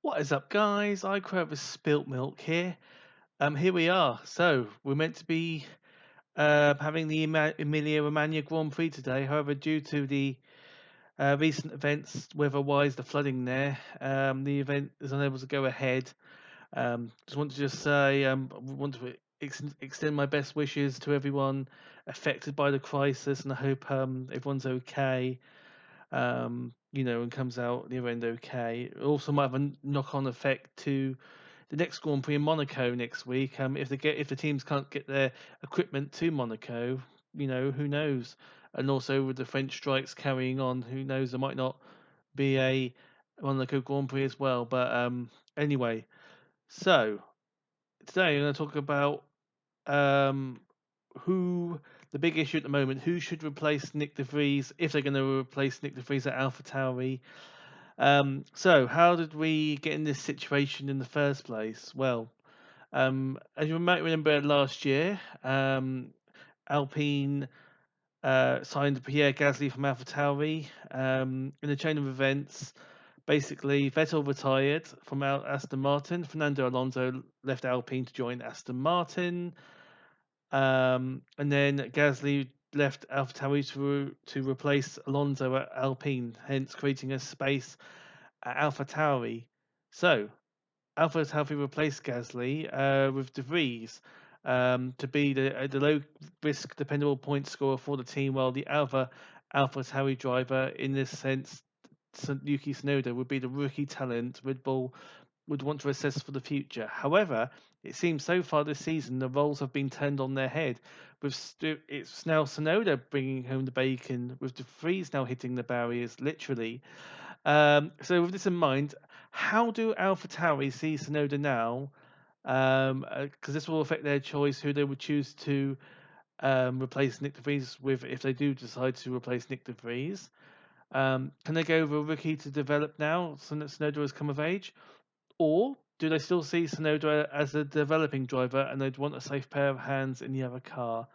What is up, guys? I crave a spilt milk here. Here we are. So we're meant to be having the Emilia Romagna Grand Prix today. However, due to the recent events, weather-wise, the flooding there, the event is unable to go ahead. Just want to say, I want to extend my best wishes to everyone affected by the crisis, and I hope everyone's okay. And comes out the other end okay. It also might have a knock-on effect to the next Grand Prix in Monaco next week. If the teams can't get their equipment to Monaco, who knows? And also with the French strikes carrying on, who knows? There might not be a Monaco Grand Prix as well. But anyway, so today I'm going to talk about um, who the big issue at the moment. Who should replace Nick De Vries if they're going to replace Nick De Vries at AlphaTauri? So how did we get in this situation in the first place? Well, as you might remember last year, Alpine signed Pierre Gasly from AlphaTauri. In a chain of events, basically Vettel retired from Aston Martin. Fernando Alonso left Alpine to join Aston Martin. And then Gasly left AlphaTauri to replace Alonso at Alpine, hence creating a space at AlphaTauri. So AlphaTauri replaced Gasly with De Vries to be the low risk, dependable point scorer for the team, while the other AlphaTauri driver, in this sense, Yuki Tsunoda, would be the rookie talent Red Bull would want to assess for the future. However, it seems so far this season the roles have been turned on their head. It's now Tsunoda bringing home the bacon, with De Vries now hitting the barriers, literally. So with this in mind, how do AlphaTauri see Tsunoda now? Because this will affect their choice who they would choose to replace Nick De Vries with if they do decide to replace Nick De Vries. Can they go with a rookie to develop now so that Tsunoda has come of age? Or do they still see Tsunoda as a developing driver and they'd want a safe pair of hands in the other car?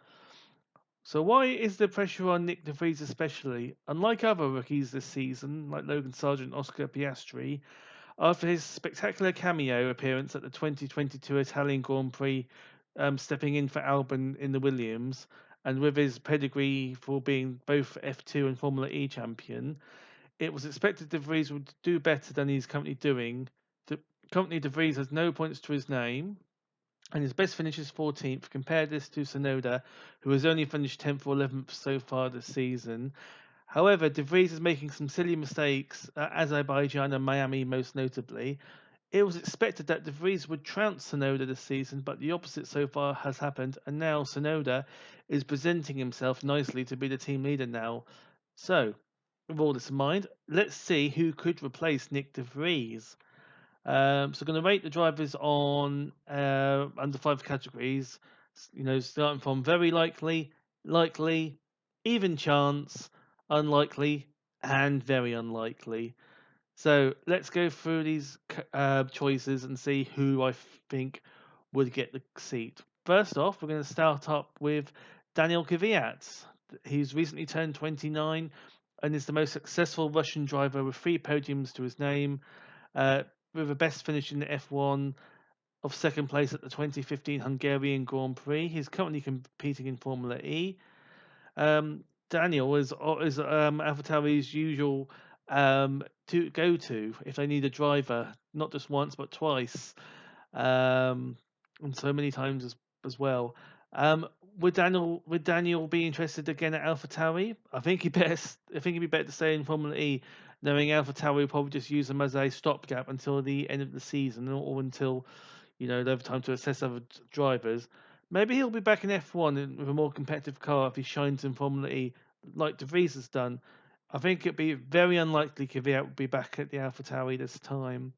So why is the pressure on Nick De Vries especially? Unlike other rookies this season, like Logan Sargent and Oscar Piastri, after his spectacular cameo appearance at the 2022 Italian Grand Prix, stepping in for Albon in the Williams, and with his pedigree for being both F2 and Formula E champion, it was expected De Vries would do better than he's currently doing. Currently, De Vries has no points to his name, and his best finish is 14th. Compare this to Tsunoda, who has only finished 10th or 11th so far this season. However, De Vries is making some silly mistakes at Azerbaijan and Miami, most notably. It was expected that De Vries would trounce Tsunoda this season, but the opposite so far has happened, and now Tsunoda is presenting himself nicely to be the team leader now. So, with all this in mind, let's see who could replace Nick De Vries. So, going to rate the drivers on under 5 categories. Starting from very likely, likely, even chance, unlikely, and very unlikely. So let's go through these choices and see who I think would get the seat. First off, we're going to start up with Daniel Kvyat. He's recently turned 29 and is the most successful Russian driver with 3 podiums to his name, uh, with a best finish in the F1 of second place at the 2015 Hungarian Grand Prix. He's currently competing in Formula E. Daniel is AlphaTauri's usual to go to if they need a driver, not just once but twice, and so many times as well. Um, would Daniel be interested again at AlphaTauri? I think he'd be better to stay in Formula E, knowing AlphaTauri will probably just use him as a stopgap until the end of the season or until they have time to assess other drivers. Maybe he'll be back in F1 with a more competitive car if he shines in Formula E, like De Vries has done. I think it'd be very unlikely Kvyat would be back at the AlphaTauri this time.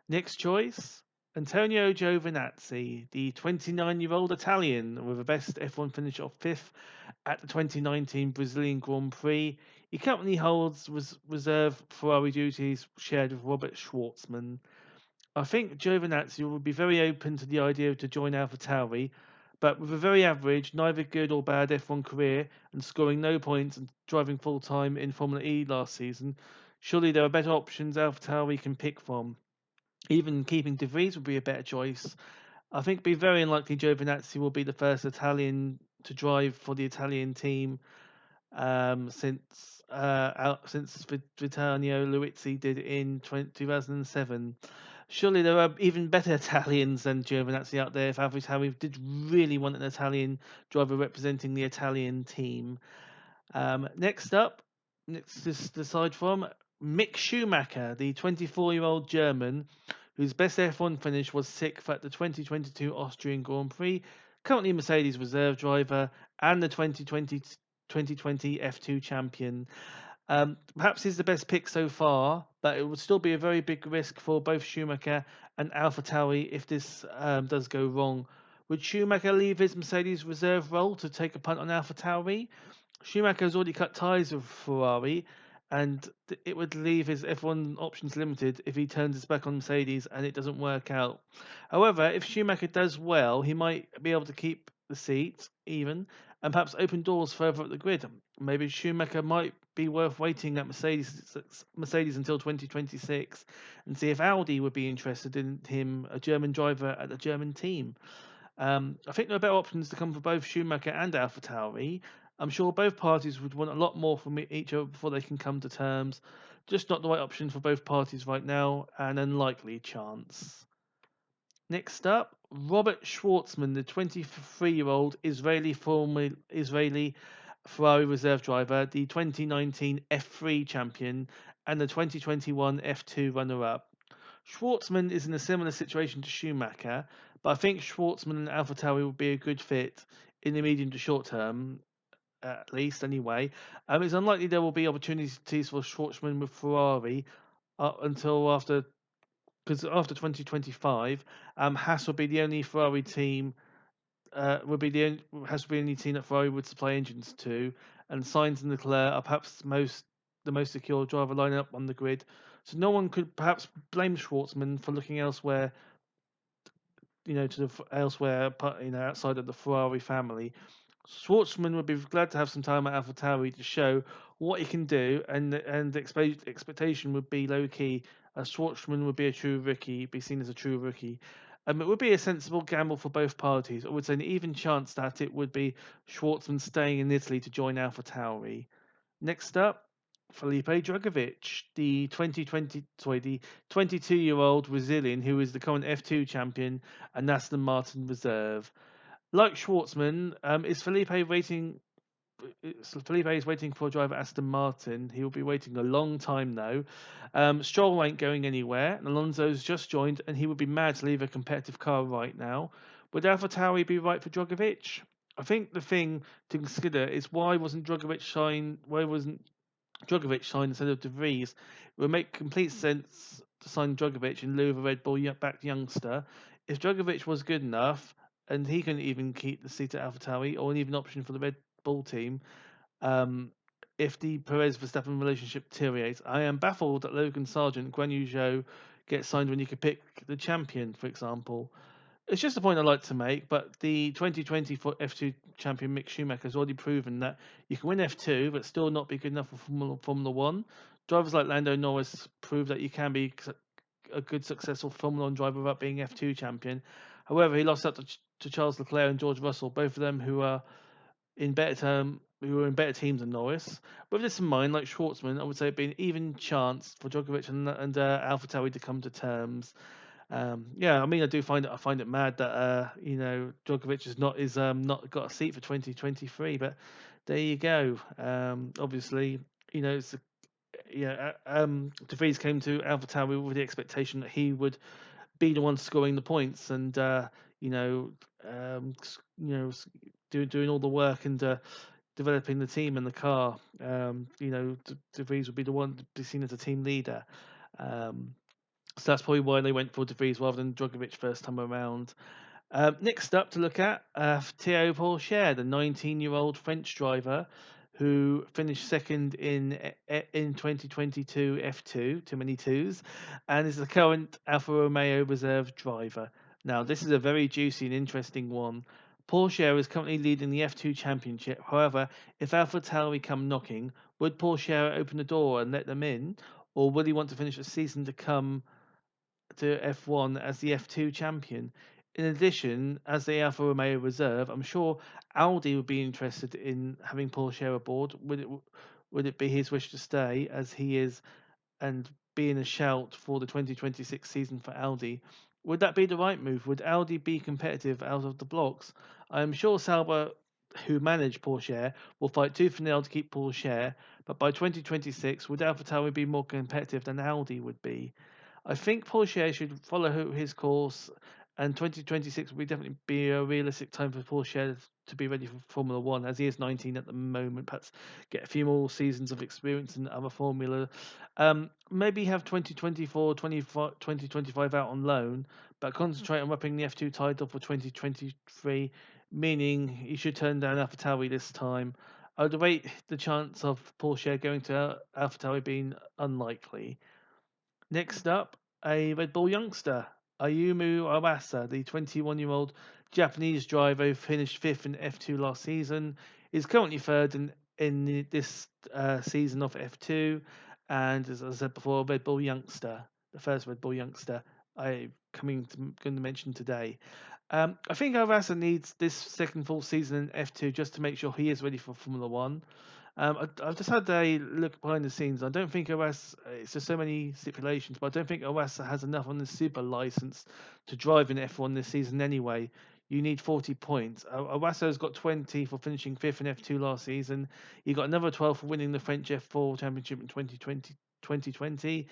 Next choice, Antonio Giovinazzi, the 29-year-old Italian with a best F1 finish of 5th at the 2019 Brazilian Grand Prix. He currently holds reserve Ferrari duties shared with Robert Schwartzman. I think Giovinazzi would be very open to the idea to join AlphaTauri, but with a very average, neither good or bad F1 career and scoring no points and driving full time in Formula E last season, surely there are better options AlphaTauri can pick from. Even keeping De Vries would be a better choice. I think it'd be very unlikely Giovinazzi will be the first Italian to drive for the Italian team since Vittorio Luizzi did in 2007. Surely there are even better Italians than Giovinazzi out there if AlphaTauri did really want an Italian driver representing the Italian team. Next up, next is aside from Mick Schumacher, the 24-year-old German, whose best F1 finish was sixth at the 2022 Austrian Grand Prix, currently Mercedes reserve driver and the 2020 F2 champion. Perhaps he's the best pick so far, but it would still be a very big risk for both Schumacher and AlphaTauri if this does go wrong. Would Schumacher leave his Mercedes reserve role to take a punt on AlphaTauri? Schumacher has already cut ties with Ferrari, and it would leave his F1 options limited if he turns his back on Mercedes and it doesn't work out. However, if Schumacher does well, he might be able to keep the seat even and perhaps open doors further up the grid. Maybe Schumacher might be worth waiting at Mercedes until 2026 and see if Audi would be interested in him, a German driver at the German team. I think there are better options to come for both Schumacher and AlphaTauri. I'm sure both parties would want a lot more from each other before they can come to terms. Just not the right option for both parties right now, an unlikely chance. Next up, Robert Schwartzman, the 23-year-old Israeli Ferrari reserve driver, the 2019 F3 champion, and the 2021 F2 runner-up. Schwartzman is in a similar situation to Schumacher, but I think Schwartzman and AlphaTauri will be a good fit in the medium to short term, at least anyway. It's unlikely there will be opportunities for Schwartzman with Ferrari until because after 2025, Haas will be the only Ferrari team. Has to be the only team that Ferrari would supply engines to, and Sainz and Leclerc are perhaps the most secure driver lineup on the grid. So no one could perhaps blame Schwartzman for looking elsewhere, elsewhere, outside of the Ferrari family. Schwartzman would be glad to have some time at AlphaTauri to show what he can do, and the expectation would be low key. Schwartzman would be seen as a true rookie. It would be a sensible gamble for both parties. I would say an even chance that it would be Schwartzman staying in Italy to join AlphaTauri. Next up, Felipe Drugovich, the 22-year-old Brazilian who is the current F2 champion and Aston Martin reserve. Like Schwartzman, Felipe is waiting for a driver Aston Martin. He will be waiting a long time though. Stroll ain't going anywhere, and Alonso's just joined, and he would be mad to leave a competitive car right now. Would AlphaTauri be right for Drugovich? I think the thing to consider is why wasn't Drugovich signed? Why wasn't Drugovich signed instead of De Vries? It would make complete sense to sign Drugovich in lieu of a Red Bull backed youngster. If Drugovich was good enough, and he can even keep the seat at AlphaTauri, or an even option for the Red Bull team, um, if the Perez Verstappen relationship deteriorates, I am baffled that Logan Sargent, Guan Yu Zhou gets signed when you could pick the champion, for example. It's just a point I like to make, but the 2020 F2 champion Mick Schumacher has already proven that you can win F2 but still not be good enough for Formula One. Drivers like Lando Norris prove that you can be a good, successful Formula One driver without being F2 champion. However, he lost out to Charles Leclerc and George Russell, both of them who are who were in better teams than Norris. With this in mind, like Schwartzman, I would say it'd be an even chance for Djokovic and AlphaTauri to come to terms. Yeah, I mean, I find it mad that Djokovic not got a seat for 2023, but there you go. Obviously, it's De Vries came to AlphaTauri with the expectation that he would be the one scoring the points and you know doing all the work and developing the team and the car. De Vries would be the one to be seen as a team leader. Um, so that's probably why they went for De Vries rather than Drogovic first time around. Next up to look at Theo Pourchaire, the 19-year-old French driver who finished second in 2022 F2, too many twos, and is the current Alfa Romeo reserve driver. Now, this is a very juicy and interesting one. Pourchaire is currently leading the F2 championship. However, if AlphaTauri come knocking, would Pourchaire open the door and let them in, or will he want to finish the season to come to F1 as the F2 champion. In addition, as the Alfa Romeo reserve, I'm sure Audi would be interested in having Porsche aboard. Would it be his wish to stay as he is and being a shout for the 2026 season for Audi? Would that be the right move? Would Audi be competitive out of the blocks? I'm sure Sauber, who manage Porsche, will fight tooth and nail to keep Porsche, but by 2026, would AlphaTauri be more competitive than Audi would be? I think Porsche should follow his course, and 2026 will definitely be a realistic time for Porsche to be ready for Formula One, as he is 19 at the moment. Perhaps get a few more seasons of experience in other Formula. Maybe have 2024, 2025 out on loan, but concentrate on wrapping the F2 title for 2023, meaning he should turn down AlphaTauri this time. I would rate the chance of Porsche going to AlphaTauri being unlikely. Next up, a Red Bull youngster, Ayumu Iwasa, the 21-year-old Japanese driver who finished fifth in F2 last season, is currently third in this season of F2, and as I said before, a Red Bull youngster, the first Red Bull youngster going to mention today. I think Iwasa needs this second full season in F2 just to make sure he is ready for Formula One. I've just had a look behind the scenes. I don't think OS, it's just so many stipulations, but I don't think OS has enough on the super license to drive in F1 this season anyway. You need 40 points. Owasso has got 20 for finishing fifth in F2 last season. He got another 12 for winning the French F4 Championship in 2020.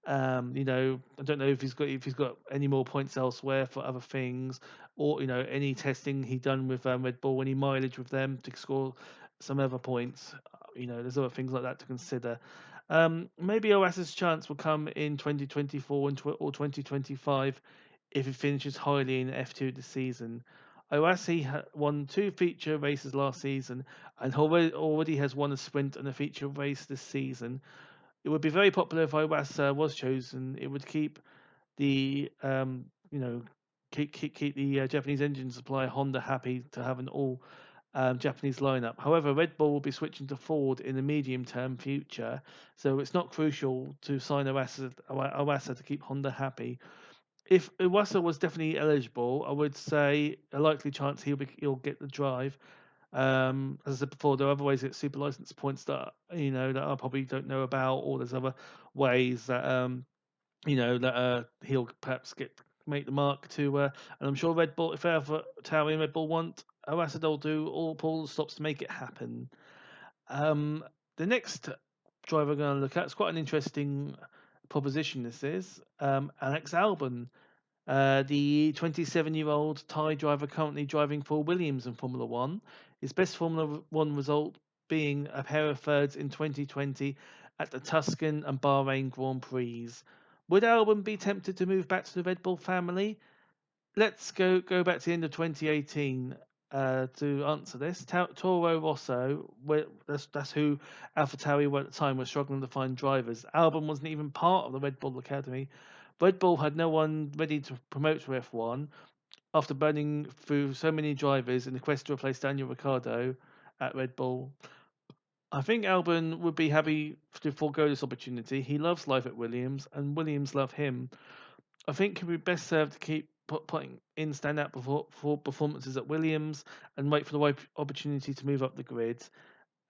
I don't know if he's got any more points elsewhere for other things, or any testing he done with Red Bull, any mileage with them to score some other points. There's other things like that to consider. Maybe OS's chance will come in 2024 or 2025 if he finishes highly in F2 this season. OS won two feature races last season and already has won a sprint and a feature race this season. It would be very popular if Iwasa was chosen. It would keep the keep the Japanese engine supplier Honda happy to have an all Japanese lineup. However, Red Bull will be switching to Ford in the medium-term future, so it's not crucial to sign Iwasa to keep Honda happy. If Iwasa was definitely eligible, I would say a likely chance he'll get the drive. As I said before, there are other ways to get super license points that I probably don't know about, or there's other ways that he'll perhaps make the mark to. And I'm sure Red Bull, if ever Tauri and Red Bull want, Arasad will do all Paul stops to make it happen. The next driver we're going to look at is quite an interesting proposition. This is Alex Albon. The 27-year-old Thai driver currently driving for Williams in Formula One. His best Formula One result being a pair of thirds in 2020 at the Tuscan and Bahrain Grand Prix. Would Albon be tempted to move back to the Red Bull family? Let's go back to the end of 2018 to answer this. Toro Rosso, that's who AlphaTauri at the time was struggling to find drivers. Albon wasn't even part of the Red Bull Academy. Red Bull had no one ready to promote to F1 after burning through so many drivers in the quest to replace Daniel Ricciardo at Red Bull. I think Albon would be happy to forego this opportunity. He loves life at Williams, and Williams love him. I think he'd be best served to keep putting in standout for performances at Williams and wait for the right opportunity to move up the grid.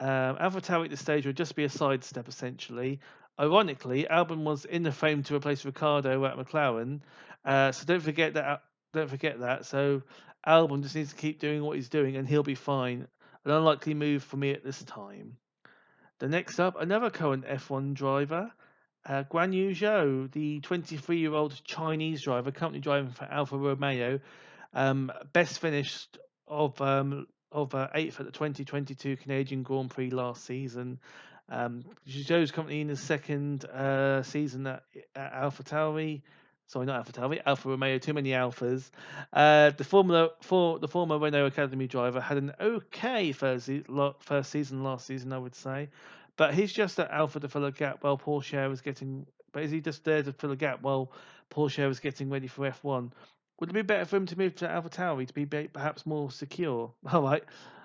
AlphaTauri at this stage would just be a sidestep, essentially. Ironically, Albon was in the frame to replace Ricciardo at McLaren, so don't forget that. Don't forget that. So Albon just needs to keep doing what he's doing, and he'll be fine. An unlikely move for me at this time. The next up, another current F1 driver, Guan Yu Zhou, the 23-year-old Chinese driver, currently driving for Alfa Romeo, best finished of eighth at the 2022 Canadian Grand Prix last season. Zhou's currently in his second season at AlphaTauri. Sorry, not AlphaTauri, Alfa Romeo. Too many Alphas. The former Renault Academy driver had an okay first season last season, I would say, but he's just at Alpha to fill a gap while Porsche was getting. But is he just there to fill a gap while Porsche was getting ready for F1? Would it be better for him to move to AlphaTauri to be perhaps more secure? All right.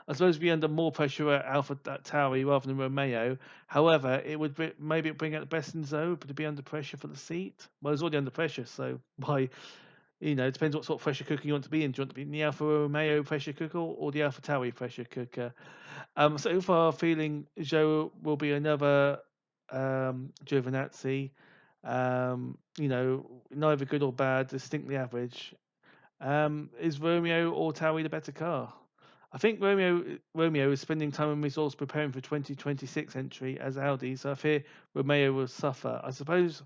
I suppose be under more pressure at Alpha Tauri rather than Romeo. However, it would maybe bring out the best in Zoe, but to be under pressure for the seat. Well, it's already under pressure, so why? It depends what sort of pressure cooker you want to be in. Do you want to be in the Alfa Romeo pressure cooker or the Alpha Tauri pressure cooker? So far, feeling Joe will be another Giovinazzi. Neither good or bad, distinctly average. Is Romeo or Tauri the better car? I think Romeo is spending time and resource preparing for 2026 entry as Audi, so I fear Romeo will suffer. I suppose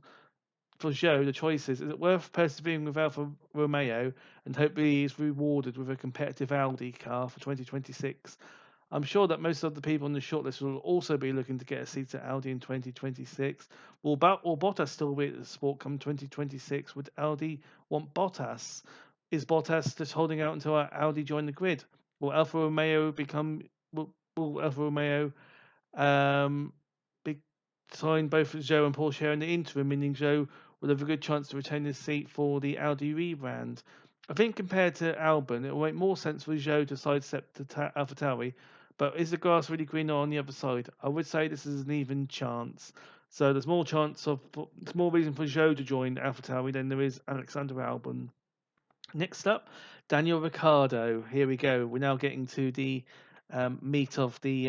for Joe, the choice is it worth persevering with Alfa Romeo and hopefully he's rewarded with a competitive Audi car for 2026? I'm sure that most of the people on the shortlist will also be looking to get a seat at Audi in 2026. Will Bottas still be at the sport come 2026? Would Audi want Bottas? Is Bottas just holding out until Audi join the grid? Will Alfa Romeo become? Will Alfa Romeo um, be signed both Zhou and Porsche in the interim, meaning Zhou will have a good chance to retain his seat for the Audi rebrand? I think compared to Albon, it will make more sense for Zhou to sidestep to AlphaTauri, but is the grass really greener on the other side? I would say this is an even chance. So there's more reason for Zhou to join AlphaTauri than there is Alexander Albon. Next up, Daniel Ricciardo. Here we go. We're now getting to the meat of the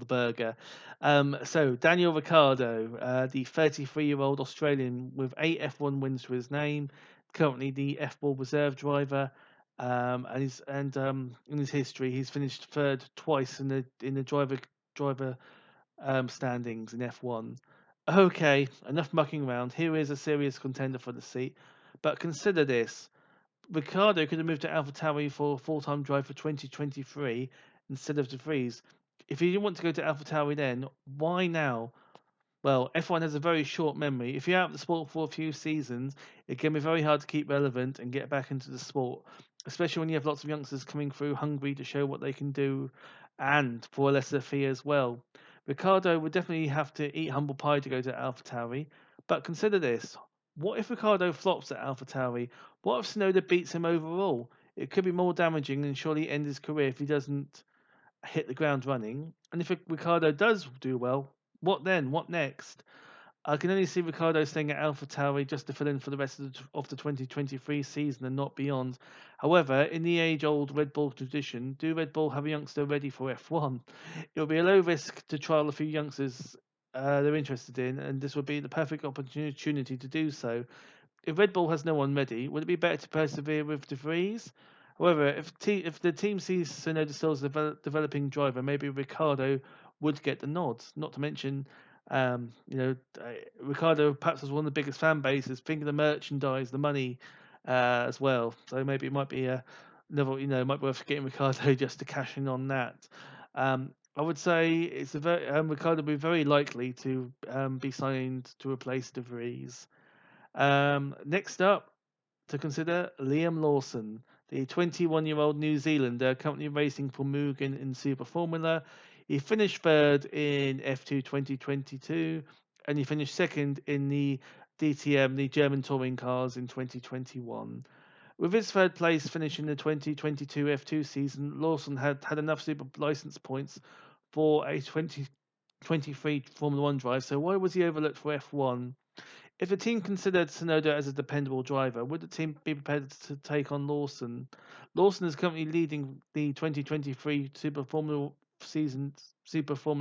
burger. So Daniel Ricciardo, the 33-year-old Australian with 8 F1 wins to his name, currently the F1 reserve driver. In his history, he's finished third twice in the driver standings in F1. Okay, enough mucking around. Here is a serious contender for the seat. But consider this. Ricciardo could have moved to AlphaTauri for a full-time drive for 2023 instead of De Vries. If he didn't want to go to AlphaTauri then, why now? Well, F1 has a very short memory. If you're out of the sport for a few seasons, it can be very hard to keep relevant and get back into the sport, especially when you have lots of youngsters coming through hungry to show what they can do and for a lesser fee as well. Ricardo would definitely have to eat humble pie to go to AlphaTauri, but consider this. What if Ricardo flops at AlphaTauri? What if Tsunoda beats him overall? It could be more damaging and surely end his career if he doesn't hit the ground running. And if Ricardo does do well, what then? What next? I can only see Ricardo staying at AlphaTauri just to fill in for the rest of the 2023 season and not beyond. However, in the age-old Red Bull tradition, do Red Bull have a youngster ready for F1? It will be a low risk to trial a few youngsters they're interested in, and this would be the perfect opportunity to do so. If Red Bull has no one ready, would it be better to persevere with De Vries? However, if the team sees Tsunoda still as a developing driver, maybe Ricardo would get the nod. Not to mention, Ricardo perhaps has one of the biggest fan bases. Think of the merchandise, the money as well. So maybe it might be might be worth getting Ricardo just to cash in on that. I would say it's Ricardo would be very likely to be signed to replace De Vries. Next up to consider Liam Lawson, the 21-year-old New Zealander currently racing for Mugen in Super Formula. He finished third in F2 2022 and he finished second in the DTM, the German touring cars, in 2021. With his third place finish in the 2022 F2 season, Lawson had enough super license points for a 2023 Formula One drive, so why was he overlooked for F1? If the team considered Tsunoda as a dependable driver, would the team be prepared to take on Lawson? Lawson is currently leading the 2023 Super Formula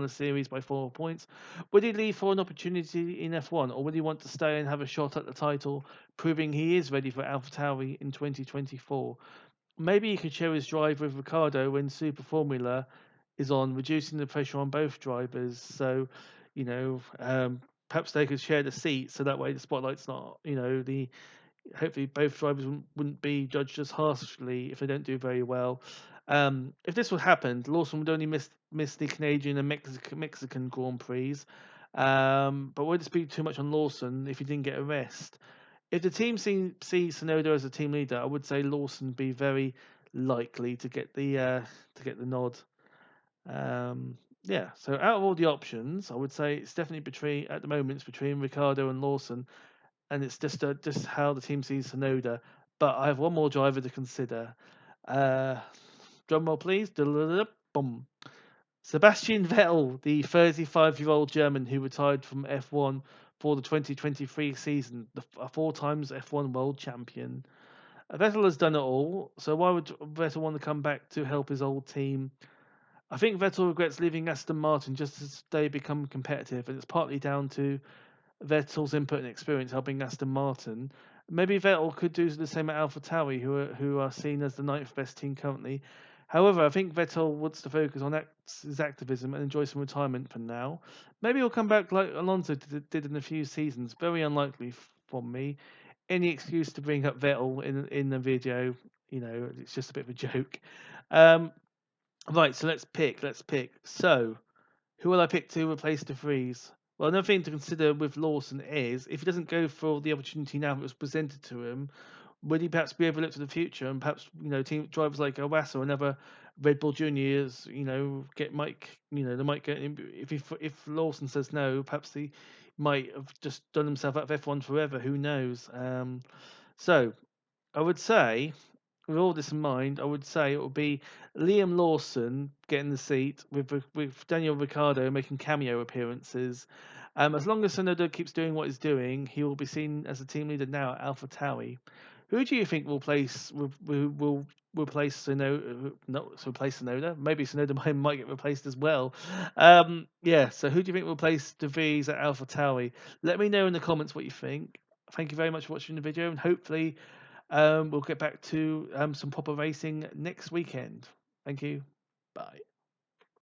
Series by 4 points. Would he leave for an opportunity in F1, or would he want to stay and have a shot at the title, proving he is ready for AlphaTauri in 2024? Maybe he could share his drive with Ricardo when Super Formula is on, reducing the pressure on both drivers. So, you know, perhaps they could share the seat, so that way the spotlight's not, hopefully both drivers wouldn't be judged as harshly if they don't do very well. If this would happen, Lawson would only miss the Canadian and Mexican Grand Prix. But would this be too much on Lawson if he didn't get a rest? If the team sees Tsunoda as a team leader, I would say Lawson would be very likely to get the nod. So out of all the options, I would say it's definitely at the moment it's between Ricardo and Lawson, and it's just how the team sees Tsunoda. But I have one more driver to consider. Uh, Drum roll, please. Boom. Sebastian Vettel, the 35-year-old German who retired from F1 for the 2023 season, a 4 times F1 world champion. Vettel has done it all, so why would Vettel want to come back to help his old team? I think Vettel regrets leaving Aston Martin just as they become competitive, and it's partly down to Vettel's input and experience helping Aston Martin. Maybe Vettel could do the same at AlphaTauri, who are seen as the ninth best team currently. However, I think Vettel wants to focus on his activism and enjoy some retirement for now. Maybe he'll come back like Alonso did in a few seasons. Very unlikely from me. Any excuse to bring up Vettel in the video, it's just a bit of a joke. Right, so let's pick. So, who will I pick to replace De Vries? Well, another thing to consider with Lawson is if he doesn't go for the opportunity now that was presented to him, would he perhaps be overlooked in the future? And perhaps team drivers like Awas or another Red Bull Juniors, get Mike. They might get if Lawson says no, perhaps he might have just done himself out of F1 forever. Who knows? So I would say with all this in mind, I would say it would be Liam Lawson getting the seat with Daniel Ricciardo making cameo appearances. As long as Sonoda keeps doing what he's doing, he will be seen as a team leader now at AlphaTauri. Who do you think will replace Sonoda? Not replace Sonoda. Maybe Sonoda might get replaced as well. Yeah. So who do you think will replace De Vries at AlphaTauri? Let me know in the comments what you think. Thank you very much for watching the video, and hopefully we'll get back to some proper racing next weekend. Thank you. Bye.